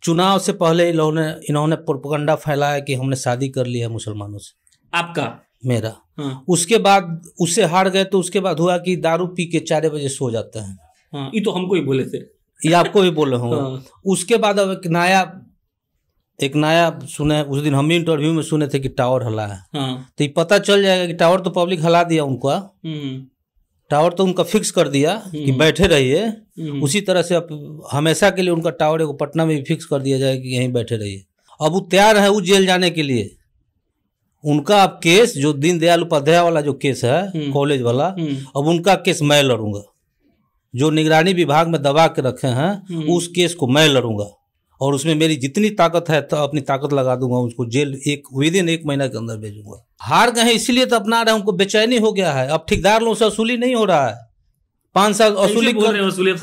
चुनाव से पहले इन्होंने प्रोपेगेंडा फैलाया कि हमने शादी कर ली है मुसलमानों से। आपका? मेरा। हाँ। उसके बाद उससे हार गए तो उसके बाद हुआ कि दारू पी के 4 बजे सो जाते हैं। हाँ, ये तो हमको ही बोले थे। ये आपको भी बोले होंगे। हाँ। उसके बाद अब एक नया सुने, उस दिन हम भी इंटरव्यू में सुने थे कि टावर हला है। हाँ। तो ये पता चल जाएगा कि टावर तो पब्लिक हला दिया उनका, टावर तो उनका फिक्स कर दिया कि बैठे रहिए। उसी तरह से अब हमेशा के लिए उनका टावर को पटना में भी फिक्स कर दिया जाए कि यहीं बैठे रहिए। अब वो तैयार है वो जेल जाने के लिए। उनका अब केस जो दीनदयाल उपाध्याय वाला जो केस है कॉलेज वाला, अब उनका केस मैं लड़ूंगा। जो निगरानी विभाग में दबा के रखे हैं उस केस को मैं लड़ूंगा और उसमें मेरी जितनी ताकत है तो अपनी ताकत लगा दूंगा। उसको जेल विदिन 1 महीना के अंदर भेजूंगा। हार गए इसलिए तो अपना रहे हैं, उनको बेचैनी हो गया है। अब ठेकेदार लोगों से वसूली नहीं हो रहा है। 5 साल वसूली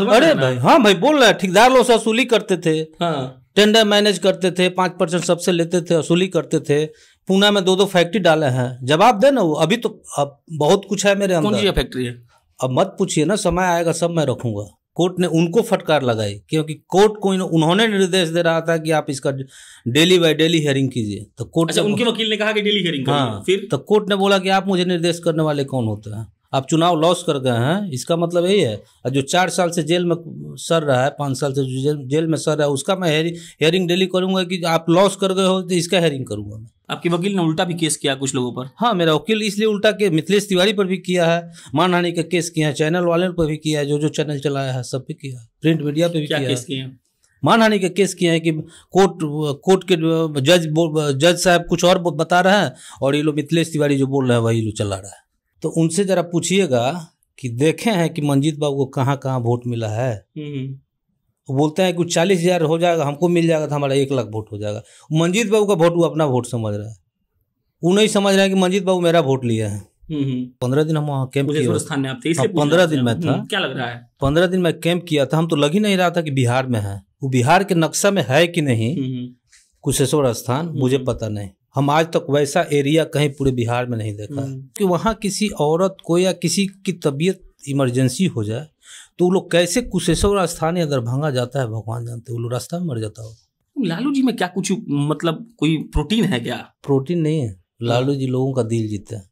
अरे भाई, हाँ भाई बोल रहे हैं, ठेकेदार लोग से वसूली करते थे। हाँ। टेंडर मैनेज करते थे, 5% सबसे लेते थे, वसूली करते थे। पूना में 2 फैक्ट्री डाले हैं। जवाब दे ना वो। अभी तो अब बहुत कुछ है मेरे अंदर। कौन सी फैक्ट्री है? अब मत पूछिए ना, समय आएगा सब मैं रखूंगा। कोर्ट ने उनको फटकार लगाई क्योंकि कोर्ट को उन्होंने निर्देश दे रहा था कि आप इसका डेली बाय डेली हियरिंग कीजिए। तो कोर्ट अच्छा, उनके वकील ने कहा कि डेली हियरिंग करिए। हाँ, फिर तो कोर्ट ने बोला कि आप मुझे निर्देश करने वाले कौन होते हैं? आप चुनाव लॉस कर गए हैं, इसका मतलब यही है। और जो 4 साल से जेल में सर रहा है, 5 साल से जो जेल में सर रहा है, उसका मैं हियरिंग डेली करूंगा कि आप लॉस कर गए हो तो इसका हियरिंग करूंगा मैं। आपके वकील ने उल्टा भी केस किया कुछ लोगों पर? हाँ, मेरा वकील इसलिए उल्टा के मिथिलेश तिवारी पर भी किया है, मानहानि का केस किया है, चैनल वाले पर भी किया है, जो चैनल चलाया है सब पे किया है, प्रिंट मीडिया पे भी किया है। केस किए? मानहानि का केस किया है कि कोर्ट के जज साहब कुछ और बता रहे हैं और ये लोग मिथिलेश तिवारी जो बोल रहे हैं वही लोग चला रहा है। तो उनसे जरा पूछिएगा कि देखे हैं कि मंजीत बाबू को कहाँ कहाँ वोट मिला है। वो बोलते हैं कि 40,000 हो जाएगा, हमको मिल जाएगा तो हमारा 1 लाख वोट हो जाएगा। मंजीत बाबू का वोट वो अपना वोट समझ रहा है। वो नहीं समझ रहा है कि मंजीत बाबू मेरा वोट लिया है। 15 दिन हम वहाँ कैंप किए। 15 दिन में था। क्या लग रहा है? 15 दिन में कैंप किया था। हम तो लग ही नहीं रहा था कि बिहार में है। वो बिहार के नक्शा में है कि नहीं कुशेश्वर स्थान मुझे पता नहीं। हम आज तक वैसा एरिया कहीं पूरे बिहार में नहीं देखा कि वहाँ किसी औरत को या किसी की तबीयत इमरजेंसी हो जाए तो वो लोग कैसे कुशेश्वर स्थान या दरभंगा जाता है भगवान जानते। वो लोग रास्ता में मर जाता हो। लालू जी में क्या कुछ मतलब कोई प्रोटीन है क्या? प्रोटीन नहीं है। लालू जी लोगों का दिल जीते हैं।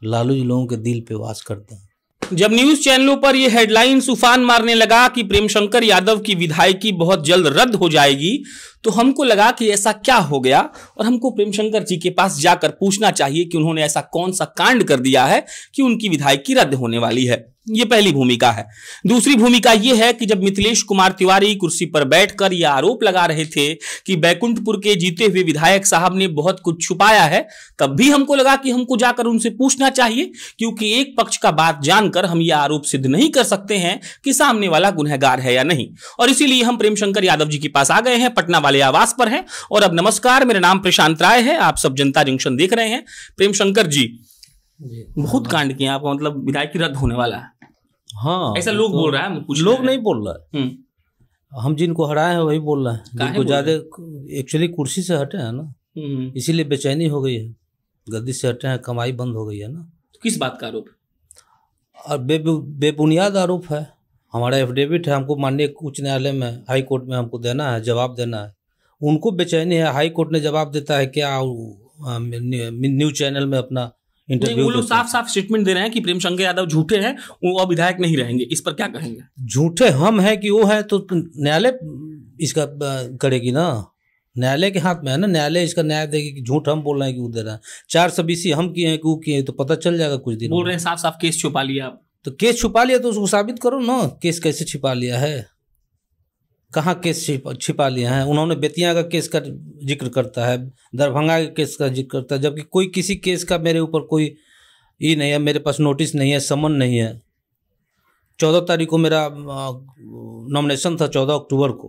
लालू जी लोगों के दिल पे वास करते हैं। जब न्यूज चैनलों पर यह हेडलाइन उफान मारने लगा कि प्रेमशंकर यादव की विधायकी बहुत जल्द रद्द हो जाएगी, तो हमको लगा कि ऐसा क्या हो गया और हमको प्रेमशंकर जी के पास जाकर पूछना चाहिए कि उन्होंने ऐसा कौन सा कांड कर दिया है कि उनकी विधायकी रद्द होने वाली है। ये पहली भूमिका है। दूसरी भूमिका यह है कि जब मिथिलेश कुमार तिवारी कुर्सी पर बैठकर यह आरोप लगा रहे थे कि बैकुंठपुर के जीते हुए विधायक साहब ने बहुत कुछ छुपाया है, तब भी हमको लगा कि हमको जाकर उनसे पूछना चाहिए, क्योंकि एक पक्ष का बात जानकर हम यह आरोप सिद्ध नहीं कर सकते हैं कि सामने वाला गुनहगार है या नहीं। और इसीलिए हम प्रेमशंकर यादव जी के पास आ गए हैं। पटना वाले आवास पर हैं। और अब नमस्कार, मेरा नाम प्रशांत राय है। आप सब जनता जंक्शन देख रहे हैं। प्रेमशंकर जी, बहुत कांड किए आपको, मतलब विधायकी रद्द होने वाला है। हाँ, ऐसा लोग बोल रहा है, कुछ लोग नहीं बोल रहा है। हम जिनको हराए हैं वही बोल रहे हैं। जिनको ज्यादा एक्चुअली कुर्सी से हटे हैं ना, इसीलिए बेचैनी हो गई है। गद्दी से हटे हैं, कमाई बंद हो गई है ना। तो किस बात का आरोप? और बेबुनियाद आरोप है। हमारा एफिडेविट है, हमको माननीय उच्च न्यायालय में, हाई कोर्ट में हमको देना है, जवाब देना है। उनको बेचैनी है। हाई कोर्ट ने जवाब देता है क्या न्यूज चैनल में अपना इंटरव्यू। वो लोग साफ साफ स्टेटमेंट दे रहे हैं कि प्रेमशंकर यादव झूठे हैं, वो अब विधायक नहीं रहेंगे। इस पर क्या कहेंगे? झूठे हम हैं कि वो है तो न्यायालय इसका करेगी ना। न्यायालय के हाथ में है ना। न्यायालय इसका न्याय देगी कि झूठ हम बोल रहे हैं कि वो दे रहे हैं। 420 हम किए हैं कि वो किए हैं, तो पता चल जाएगा कुछ दिन। बोल रहे हैं साफ साफ केस छुपा लिया आप। तो केस छुपा लिया तो उसको साबित करो ना। केस कैसे छिपा लिया है, कहाँ केस छिपा लिया है। उन्होंने बेतिया का केस का जिक्र करता है, दरभंगा के केस का जिक्र करता है, जबकि कोई किसी केस का मेरे ऊपर कोई ये नहीं है। मेरे पास नोटिस नहीं है, समन नहीं है। 14 तारीख को मेरा नॉमिनेशन था, 14 अक्टूबर को।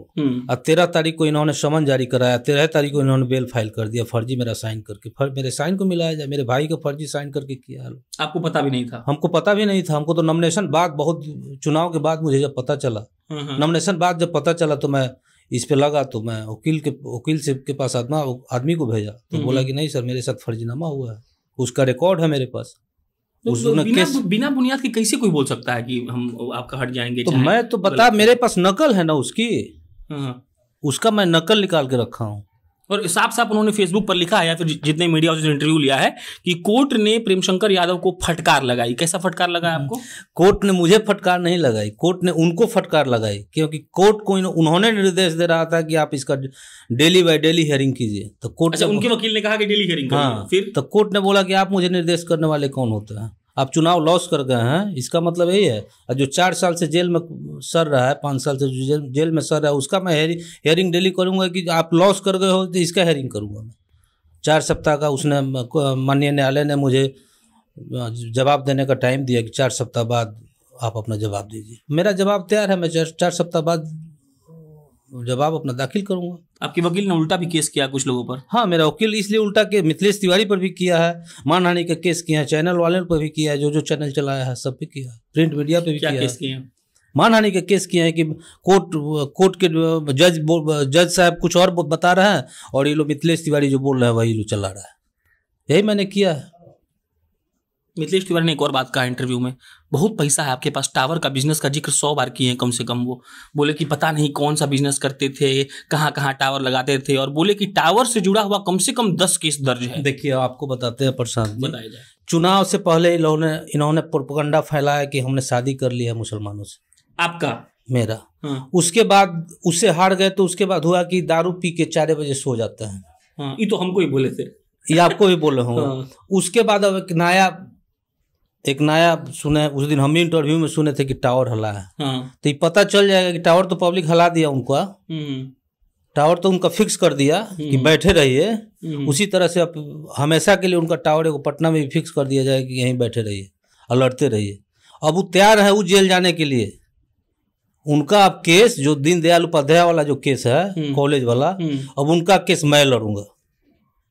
और 13 तारीख को इन्होंने समन जारी कराया। 13 तारीख को इन्होंने बेल फाइल कर दिया, फर्जी मेरा साइन करके। मेरे साइन को मिलाया जाए, मेरे भाई का फर्जी साइन करके किया। आपको पता भी नहीं था? हमको पता भी नहीं था। हमको तो नॉमिनेशन बाद, बहुत चुनाव के बाद मुझे जब पता चला, नॉमिनेशन बाद जब पता चला तो मैं इस पे लगा। तो मैं वकील से के पास आदमी को भेजा, तो बोला कि नहीं सर मेरे साथ फर्जीनामा हुआ है, उसका रिकॉर्ड है मेरे पास। तो बिना बुनियाद के कैसे कोई बोल सकता है कि हम आपका हट जाएंगे? तो मैं तो बता, मेरे पास नकल है ना उसकी। उसका मैं नकल निकाल के रखा हूँ। और साफ साफ उन्होंने फेसबुक पर लिखा है या फिर जितने मीडिया से इंटरव्यू लिया है कि कोर्ट ने प्रेमशंकर यादव को फटकार लगाई। कैसा फटकार लगा आपको? कोर्ट ने मुझे फटकार नहीं लगाई, कोर्ट ने उनको फटकार लगाई, क्योंकि कोर्ट को उन्होंने निर्देश दे रहा था कि आप इसका डेली बाय डेली हियरिंग कीजिए। तो कोर्ट अच्छा, उनके वकील ने कहा कि डेली हियरिंग करिए। हाँ, फिर तो कोर्ट ने बोला कि आप मुझे निर्देश करने वाले कौन होते हैं, आप चुनाव लॉस कर गए हैं, इसका मतलब यही है। और जो 4 साल से जेल में सर रहा है, 5 साल से जेल में सर रहा है, उसका मैं हेयरिंग डेली करूंगा कि आप लॉस कर गए हो तो इसका हेयरिंग करूंगा मैं। 4 सप्ताह का उसने माननीय न्यायालय ने मुझे जवाब देने का टाइम दिया कि 4 सप्ताह बाद आप अपना जवाब दीजिए। मेरा जवाब तैयार है, मैं 4 सप्ताह बाद जवाब अपना दाखिल करूंगा। आपके वकील ने उल्टा भी केस किया कुछ लोगों पर? हाँ, मेरा वकील इसलिए उल्टा के मिथिलेश तिवारी पर भी किया है, मानहानि का केस किया है, चैनल वाले पर भी किया है, जो चैनल चलाया है सब पे किया है, प्रिंट मीडिया पे भी क्या किया केस किए? मानहानि का केस किया है कि कोर्ट के जज साहब कुछ और बता रहे हैं और ये लोग मिथिलेश तिवारी जो बोल रहा है वही लोग चला रहा है। यही मैंने किया है। मिथिलेश तिवारी ने एक और बात कहा इंटरव्यू में, बहुत पैसा है आपके पास, टावर का बिजनेस का जिक्र 100 बार किए हैं कम से कम। वो बोले कि पता नहीं कौन सा बिजनेस करते थे, कहाँ कहाँ टावर लगाते थे, और बोले कि टावर से जुड़ा हुआ कम से कम 10 केस दर्ज है। देखिए, आपको बताते हैं प्रशांत जी, बताया जाए। चुनाव से पहले इन्होंने प्रोपेगेंडा फैलाया कि हमने शादी कर लिया मुसलमानों से। आपका? मेरा। हाँ। उसके बाद उससे हार गए तो उसके बाद हुआ कि दारू पी के 4 बजे सो जाते हैं। हाँ, ये तो हमको ही बोले थे। ये आपको भी बोले होंगे। हाँ। उसके बाद अब एक नया सुने, उस दिन हम भी इंटरव्यू में सुने थे कि टावर हला है। हाँ। तो ये पता चल जाएगा कि टावर तो पब्लिक हला दिया उनका, टावर तो उनका फिक्स कर दिया कि बैठे रहिए। उसी तरह से अब हमेशा के लिए उनका टावर को पटना में भी फिक्स कर दिया जाए कि यहीं बैठे रहिए और लड़ते रहिए। अब वो तैयार है वो जेल जाने के लिए। उनका अब केस जो दीनदयाल उपाध्याय वाला जो केस है कॉलेज वाला, अब उनका केस मैं लड़ूंगा।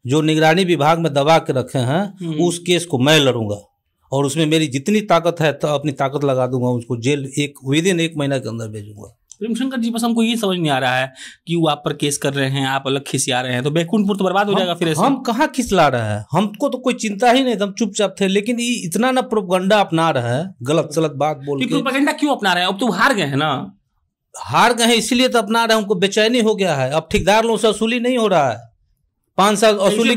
जो निगरानी विभाग में दबा के रखे हैं उस केस को मैं लड़ूंगा और उसमें मेरी जितनी ताकत है तो अपनी ताकत लगा दूंगा, उसको जेल विदिन 1 महीना के अंदर भेजूंगा। प्रेमशंकर जी, बस हमको ये समझ नहीं आ रहा है कि वो आप पर केस कर रहे हैं, आप अलग खिसिया रहे हैं, तो बैकुंठपुर तो बर्बाद हो जाएगा फिर ऐसे। हम कहाँ खिसला रहे हैं, हमको तो कोई चिंता ही नहीं, हम चुपचाप थे। लेकिन ये इतना ना प्रोपेगेंडा अपना रहे हैं, गलत सलत बात बोल के। प्रोपेगेंडा क्यों अपना रहे हैं? अब तो हार गए हैं ना। हार गए हैं इसलिए तो अपना रहे हैं, उनको बेचैनी हो गया है। अब ठेकेदार लोगों से वसूली नहीं हो रहा है, 5 साल वसूली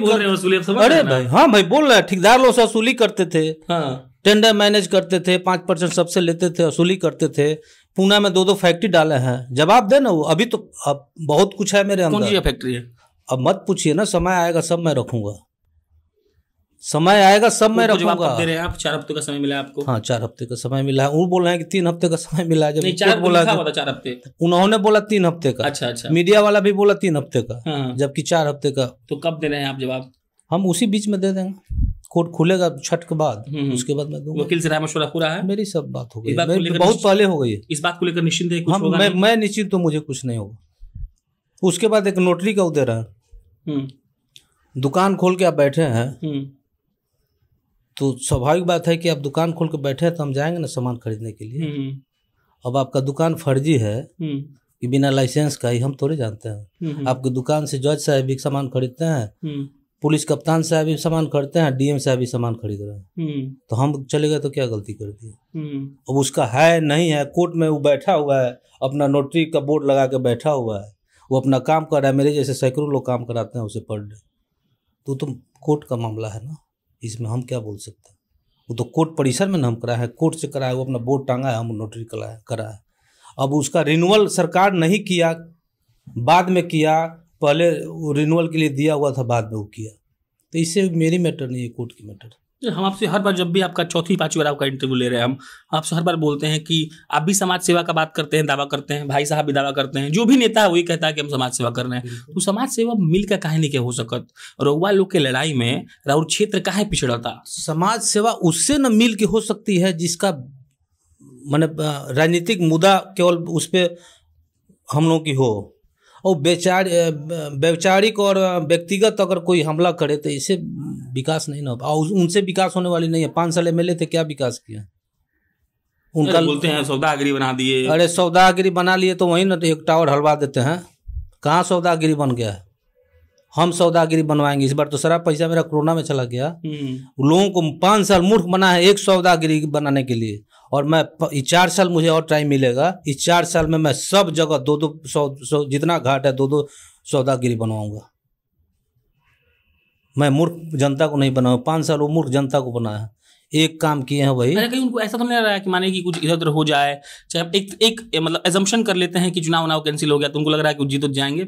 अरे भाई, हाँ भाई बोल रहे हैं, ठेकेदार लोगों से वसूली करते थे, टेंडर मैनेज करते थे, 5% सबसे लेते थे, वसूली करते थे। पूना में 2 फैक्ट्री डाले हैं, जवाब दे ना वो। अभी तो अब बहुत कुछ है मेरे अंदर। कौन सी फैक्ट्री है? अब मत पूछिए ना, समय आएगा सब मैं रखूंगा, समय आएगा सब मैं रखूंगा। दे रहे हैं आप, 4 हफ्ते का समय मिला है आपको? हाँ, 4 हफ्ते का समय मिला है। वो बोल रहे हैं कि 3 हफ्ते का समय मिला है। जब नहीं, 4 बोला था 4 हफ्ते, उन्होंने बोला 3 हफ्ते का। अच्छा। मीडिया वाला भी बोला 3 हफ्ते का, जबकि 4 हफ्ते का। तो कब दे रहे हैं आप जवाब? हम उसी बीच में दे देंगे, कोर्ट खुलेगा छठ के बाद, उसके बाद मैं दूंगा। वकील से राय मशवरा हो रहा है? मेरी सब बात हो गई, बहुत पहले हो गई। इस बात को लेकर निश्चिंत है? मैं निश्चिंत तो, मुझे कुछ नहीं होगा। उसके बाद एक नोटरी का दे रहा है, दुकान खोल के आप बैठे हैं तो स्वाभाविक बात है कि आप दुकान खोल के बैठे हैं तो हम जाएंगे ना सामान खरीदने के लिए। अब आपका दुकान फर्जी है कि बिना लाइसेंस का ही, हम थोड़े जानते हैं। आपकी दुकान से जज साहब भी सामान खरीदते हैं, पुलिस कप्तान साहब भी सामान खरीदते हैं, डीएम साहब भी सामान खरीद रहे हैं, तो हम चले गए तो क्या गलती कर दी? अब उसका है नहीं है, कोर्ट में वो बैठा हुआ है, अपना नोटरी का बोर्ड लगा के बैठा हुआ है, वो अपना काम कर रहा है। मेरे जैसे सैकड़ों लोग काम कराते हैं उसे पर डे। तो कोर्ट का मामला है ना, इसमें हम क्या बोल सकते हैं? वो तो कोर्ट परिसर में हम कराया है, कोर्ट से कराया, वो अपना बोर्ड टांगा है, हम नोटरी करा है। अब उसका रिन्यूअल सरकार नहीं किया, बाद में किया, पहले वो रिन्यूअल के लिए दिया हुआ था, बाद में वो किया। तो इससे मेरी मैटर नहीं है, कोर्ट की मैटर। हम आपसे हर बार, जब भी आपका 4-5 बार आपका इंटरव्यू ले रहे हैं, हम आपसे हर बार बोलते हैं कि आप भी समाज सेवा का बात करते हैं, दावा करते हैं, भाई साहब भी दावा करते हैं, जो भी नेता है वही कहता है कि हम समाज सेवा कर रहे हैं। तो समाज सेवा मिलकर काहे नहीं हो सकत? रउआ लोग के लड़ाई में राउर क्षेत्र काहे पिछड़ता? समाज सेवा उससे न मिल के हो सकती है जिसका माने राजनीतिक मुद्दा केवल उस पर हम लोगों की हो, और वैचारिक और व्यक्तिगत अगर कोई हमला करे तो इससे विकास नहीं ना हो। और उनसे विकास होने वाली नहीं है। 5 साल MLA थे, क्या विकास किया उनका? बोलते हैं सौदागिरी बना दिए। अरे सौदागिरी बना लिए तो वहीं ना, तो एक टावर हलवा देते हैं। कहाँ सौदागिरी बन गया है? हम सौदागिरी बनवाएंगे। इस बार तो सारा पैसा मेरा कोरोना में चला गया। लोगों को 5 साल मूर्ख बना है एक सौदागिरी बनाने के लिए, और मैं 4 साल मुझे और टाइम मिलेगा। इस 4 साल में मैं सब जगह 2-2 जितना घाट है 2-2 सौदागिरी बनवाऊंगा। मैं मूर्ख जनता को नहीं बनाऊँ, 5 साल वो मूर्ख जनता को बनाया, एक काम किए हैं वही। कहीं उनको ऐसा तो नहीं लग रहा है कि माने कि कुछ इधर उधर हो जाए, चाहे एक मतलब एजम्पशन कर लेते हैं कि चुनाव कैंसिल हो गया तो उनको लग रहा है कि जीत जाएंगे,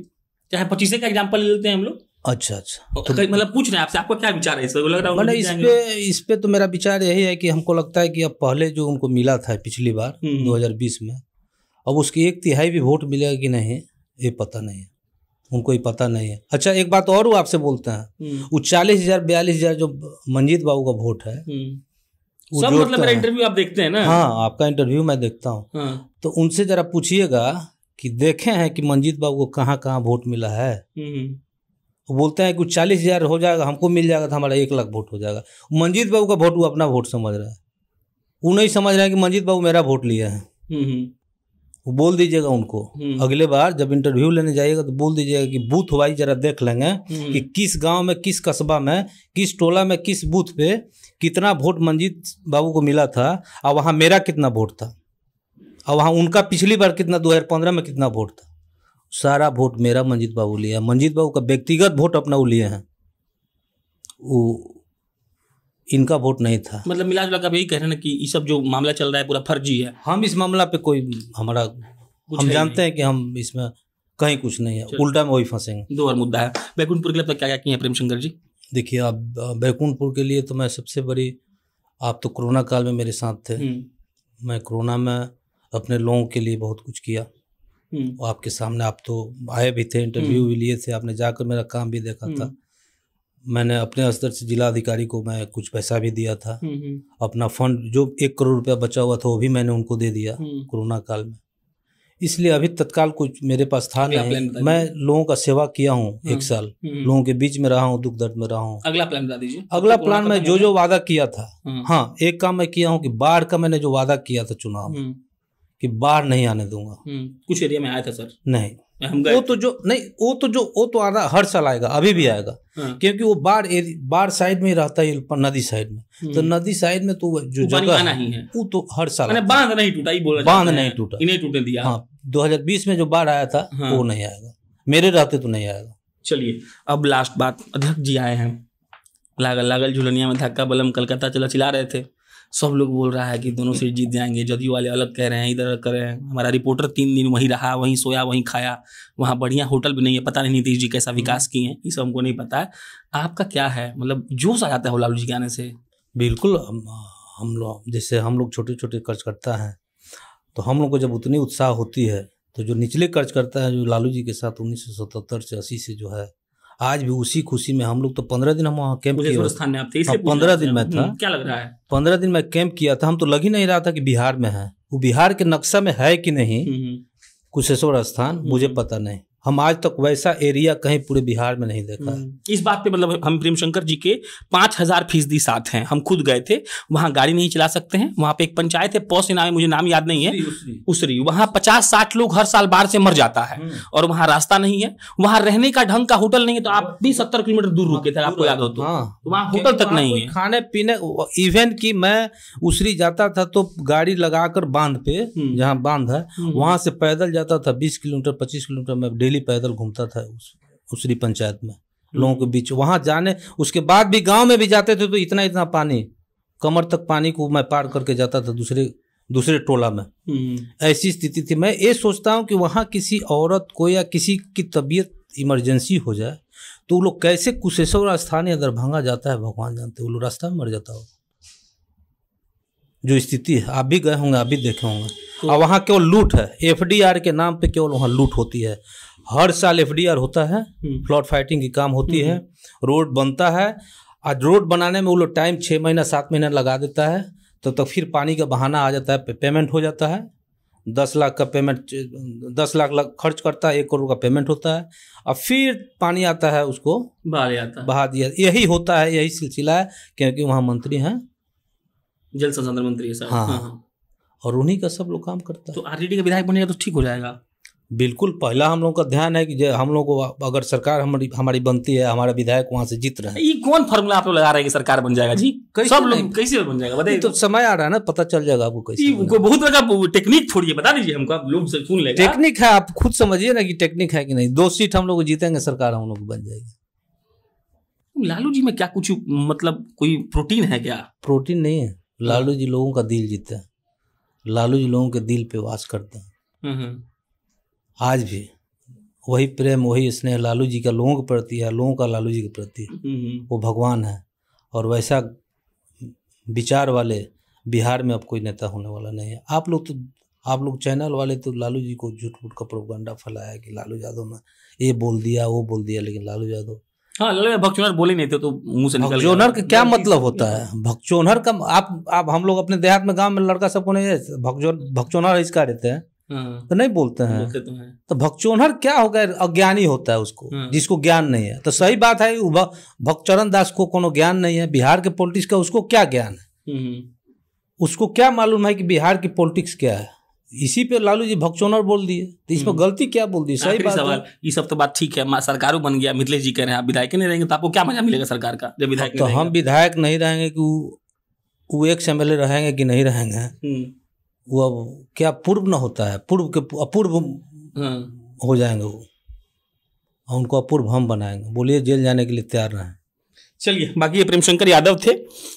चाहे 25 का एग्जाम्पल ले लेते हैं हम लोग। अच्छा तो मतलब पूछ रहे हैं आपसे, आपका क्या विचार है इस पर? लग रहा है इस पे तो मेरा विचार यही है कि हमको लगता है कि अब पहले जो उनको मिला था पिछली बार 2020 में, अब उसकी 1/3 भी वोट मिलेगा कि नहीं ये पता नहीं है, उनको ही पता नहीं है। अच्छा एक बात और वो आपसे बोलते हैं, वो 40,000-42,000 जो मंजीत बाबू का वोट है, सब मतलब मेरा इंटरव्यू आप देखते हैं ना? हाँ, आपका इंटरव्यू मैं देखता हूँ। तो उनसे जरा पूछिएगा कि देखे हैं कि मंजीत बाबू को कहाँ कहाँ वोट मिला है। वो बोलते हैं कि 40,000 हो जाएगा, हमको मिल जाएगा तो हमारा 1 लाख वोट हो जाएगा। मंजीत बाबू का वोट वो अपना वोट समझ रहा है, वो नहीं समझ रहा है कि मंजीत बाबू मेरा वोट लिया है। वो बोल दीजिएगा उनको, अगले बार जब इंटरव्यू लेने जाइएगा तो बोल दीजिएगा कि बूथ वाइज जरा देख लेंगे कि किस गांव में, किस कस्बा में, किस टोला में, किस बूथ पे कितना वोट मंजीत बाबू को मिला था, और वहाँ मेरा कितना वोट था, और वहाँ उनका पिछली बार कितना 2015 में कितना वोट था। सारा वोट मेरा मंजीत बाबू लिया। मंजीत बाबू का व्यक्तिगत वोट अपना वो लिए हैं, वो इनका वोट नहीं था। मतलब मिला जुला कर यही कह रहे हैं कि ये सब जो मामला चल रहा है पूरा फर्जी है। हम इस मामला पे कोई हमारा हम जानते हैं कि हम इसमें कहीं कुछ नहीं है, उल्टा में वही फंसेंगे। 2 और मुद्दा है बैकुंठपुर के लिए, तो क्या क्या किए हैं प्रेमशंकर जी? देखिए आप बैकुंठपुर के लिए तो मैं सबसे बड़ी, आप तो कोरोना काल में मेरे साथ थे, मैं कोरोना में अपने लोगों के लिए बहुत कुछ किया। आपके सामने आप तो आए भी थे, इंटरव्यू भी लिए थे, आपने जाकर मेरा काम भी देखा था। मैंने अपने स्तर से जिला अधिकारी को मैं कुछ पैसा भी दिया था, अपना फंड जो 1 करोड़ रुपया बचा हुआ था वो भी मैंने उनको दे दिया कोरोना काल में। इसलिए अभी तत्काल कुछ मेरे पास था नहीं। मैं लोगों का सेवा किया हूँ 1 साल, लोगों के बीच में रहा हूँ, दुख दर्द में रहा हूँ। अगला प्लान बता दीजिए। अगला प्लान मैं जो वादा किया था, हाँ एक काम मैं किया हूँ कि बाढ़ का मैंने जो वादा किया था चुनाव कि बाढ़ नहीं आने दूंगा। कुछ एरिया में आया था सर? नहीं, वो तो आधा हर साल आएगा, अभी भी आएगा। क्योंकि वो बाढ़ साइड में ही रहता है, नदी साइड में। तो नदी साइड में तो जो जगह नहीं है वो तो हर साल बांध नहीं टूटा, बांध नहीं टूटा, इन्हें टूटने दिया। हाँ 2020 में जो बाढ़ आया था वो नहीं आएगा, मेरे रहते तो नहीं आएगा। चलिए अब लास्ट बात, अध्यक्ष जी आए हैं, लागल झुलनिया में धक्का बलम कलकत्ता चला चिल्ला रहे थे, सब लोग बोल रहा है कि दोनों सीट जीत जाएंगे, जदयू वाले अलग कह रहे हैं, इधर कर रहे हैं। हमारा रिपोर्टर 3 दिन वहीं रहा, वहीं सोया, वहीं खाया, वहाँ बढ़िया होटल भी नहीं है, पता नहीं नीतीश जी कैसा विकास किए हैं, ये सब हमको नहीं पता है। आपका क्या है, मतलब जोश आ जाता है लालू जी के आने से? बिल्कुल, हम लोग जैसे हम लोग छोटे छोटे खर्च करता है तो हम लोग को जब उतनी उत्साह होती है तो जो निचले खर्च करता है, जो लालू जी के साथ 1977 से 80 से जो है, आज भी उसी खुशी में हम लोग तो 15 दिन हम वहाँ कैंप किए। 15 दिन में था, क्या लग रहा है? 15 दिन में कैंप किया था, हम तो लग ही नहीं रहा था कि बिहार में है। वो बिहार के नक्शा में है कि नहीं कुशेश्वर स्थान, मुझे पता नहीं। हम आज तक वैसा एरिया कहीं पूरे बिहार में नहीं देखा है। इस बात पे मतलब हम प्रेमशंकर जी के 5000% साथ हैं। हम खुद गए थे वहां, गाड़ी नहीं चला सकते हैं, वहां पे एक पंचायत है पौष नाम है, मुझे नाम याद नहीं है, उसरी, वहां 50-60 लोग हर साल बाढ़ से मर जाता है, और वहां रास्ता नहीं है, वहां रहने का ढंग का होटल नहीं है। तो आप भी 70 किलोमीटर दूर रुके थे, आपको याद हो तो वहां होटल तक नहीं है, खाने पीने। इवन की मैं उसरी जाता था तो गाड़ी लगाकर बांध पे, जहाँ बांध है वहां से पैदल जाता था 20 किलोमीटर 25 किलोमीटर में डेली पैदल घूमता था उसरी पंचायत में लोगों के बीच। वहां जाने उसके बाद भी गांव में भी जाते थे तो इतना पानी, कमर तक पानी को मैं पार करके जाता था दूसरे टोला में। ऐसी स्थिति थी। मैं ये सोचता हूं कि वहां किसी औरत को या किसी की तबीयत इमरजेंसी हो जाए तो वो लोग कैसे कुशेश्वर स्थान या दरभंगा जाता है भगवान जानते, वो लोग रास्ता में मर जाता हो। जो स्थिति है, आप भी गए होंगे, आप भी देखे होंगे। और वहाँ केवल लूट है, FDR के नाम पे केवल वहाँ लूट होती है। हर साल FDR होता है, प्लॉट फाइटिंग की काम होती है, रोड बनता है। आज रोड बनाने में वो लोग टाइम 6 महीना 7 महीना लगा देता है, तो फिर पानी का बहाना आ जाता है, पेमेंट हो जाता है। 10 लाख का पेमेंट, 10 लाख खर्च करता है, 1 करोड़ का पेमेंट होता है, और फिर पानी आता है उसको बहा दिया। यही होता है, यही सिलसिला है, क्योंकि वहाँ मंत्री हैं, जल संसाधन मंत्री है साहब। हाँ, और उन्हीं का सब लोग काम करता है। तो RJD का विधायक बनेगा तो ठीक हो जाएगा। बिल्कुल, पहला हम लोग का ध्यान है कि हम लोग को अगर सरकार हमारी बनती है, हमारा विधायक वहां से जीत रहे हैं। ये कौन फार्मूला आप लोग लगा रहे हैं कि सरकार बन जाएगा जी? सब लोग कैसे बन जाएगा बताइए? तो समय आ रहा है ना, पता चल जाएगा आपको कैसे। बहुत बड़ा टेक्निक थोड़ी है, बता दीजिए हमको, आप लोग सुन लेगा। टेक्निक है, आप खुद समझिए ना कि टेक्निक है कि नहीं। 2 सीट हम लोग जीतेंगे, सरकार हम लोग बन जाएगी। लालू जी में क्या कुछ मतलब कोई प्रोटीन है क्या? प्रोटीन नहीं है, लालू जी लोगों का दिल जीते हैं। लालू जी लोगों के दिल पे वास करते हैं। आज भी वही प्रेम, वही स्नेह लालू जी का लोगों के प्रति है, लोगों का लालू जी के प्रति। वो भगवान है, और वैसा विचार वाले बिहार में अब कोई नेता होने वाला नहीं है। आप लोग चैनल वाले तो लालू जी को झूठ मूठ का प्रोपगंडा फैलाया कि लालू यादव ने ये बोल दिया वो बोल दिया, लेकिन लालू यादव भगचोनर बोले नहीं थे तो मुंह से निकल गया। भगचोनर का क्या मतलब होता है? भगचोनर का आप हम लोग अपने देहात में गांव में लड़का सबको नहीं भगचोनर इसका रहते हैं तो नहीं बोलते हैं। तो भगचोनर क्या हो गया? अज्ञानी होता है उसको, जिसको ज्ञान नहीं है। तो सही बात है, भगचरण दास को कोनो ज्ञान नहीं है बिहार के पॉलिटिक्स का। उसको क्या ज्ञान है? उसको क्या मालूम है कि बिहार की पॉलिटिक्स क्या है? इसी पे लालू जी भगचोनर बोल दिए, तो इसमें गलती क्या बोल दी? सही बात है। ये सब तो बात ठीक है, सरकारों बन गया, मिथिलेश जी कह रहे हैं आप विधायक नहीं रहेंगे तो आपको क्या मजा मिलेगा सरकार का जब विधायक? तो हम विधायक नहीं रहेंगे कि वो एक एमएलए रहेंगे कि नहीं रहेंगे, वो अब क्या पूर्व न होता है, पूर्व के अपूर्व हो जाएंगे वो, उनको अपूर्व हम बनाएंगे। बोलिए जेल जाने के लिए तैयार रहें। चलिए, बाकी ये प्रेमशंकर यादव थे।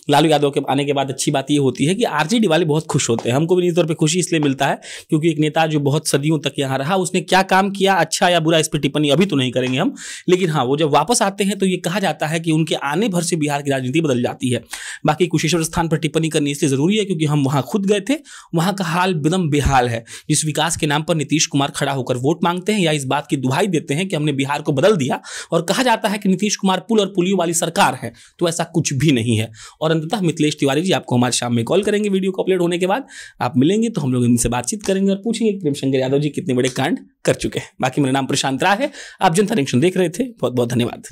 लालू यादव के आने के बाद अच्छी बात ये होती है कि आरजेडी वाले बहुत खुश होते हैं। हमको भी निजी तौर पे खुशी इसलिए मिलता है क्योंकि एक नेता जो बहुत सदियों तक यहाँ रहा, उसने क्या काम किया, अच्छा या बुरा, इस पर टिप्पणी अभी तो नहीं करेंगे हम, लेकिन हाँ, वो जब वापस आते हैं तो ये कहा जाता है कि उनके आने भर से बिहार की राजनीति बदल जाती है। बाकी कुशेश्वर स्थान पर टिप्पणी करनी इसलिए जरूरी है क्योंकि हम वहाँ खुद गए थे, वहाँ का हाल बिदम बेहाल है। जिस विकास के नाम पर नीतीश कुमार खड़ा होकर वोट मांगते हैं या इस बात की दुहाई देते हैं कि हमने बिहार को बदल दिया, और कहा जाता है कि नीतीश कुमार पुल और पुलियों वाली सरकार है, तो ऐसा कुछ भी नहीं है। और अंततः मिथिलेश तिवारी जी आपको हमारे शाम में कॉल करेंगे, वीडियो को अपलोड होने के बाद आप मिलेंगे तो हम लोग इनसे बातचीत करेंगे और पूछेंगे कि प्रेमशंकर यादव जी कितने बड़े कांड कर चुके हैं। बाकी मेरा नाम प्रशांत राय है, आप जनता जंक्शन देख रहे थे। बहुत बहुत धन्यवाद।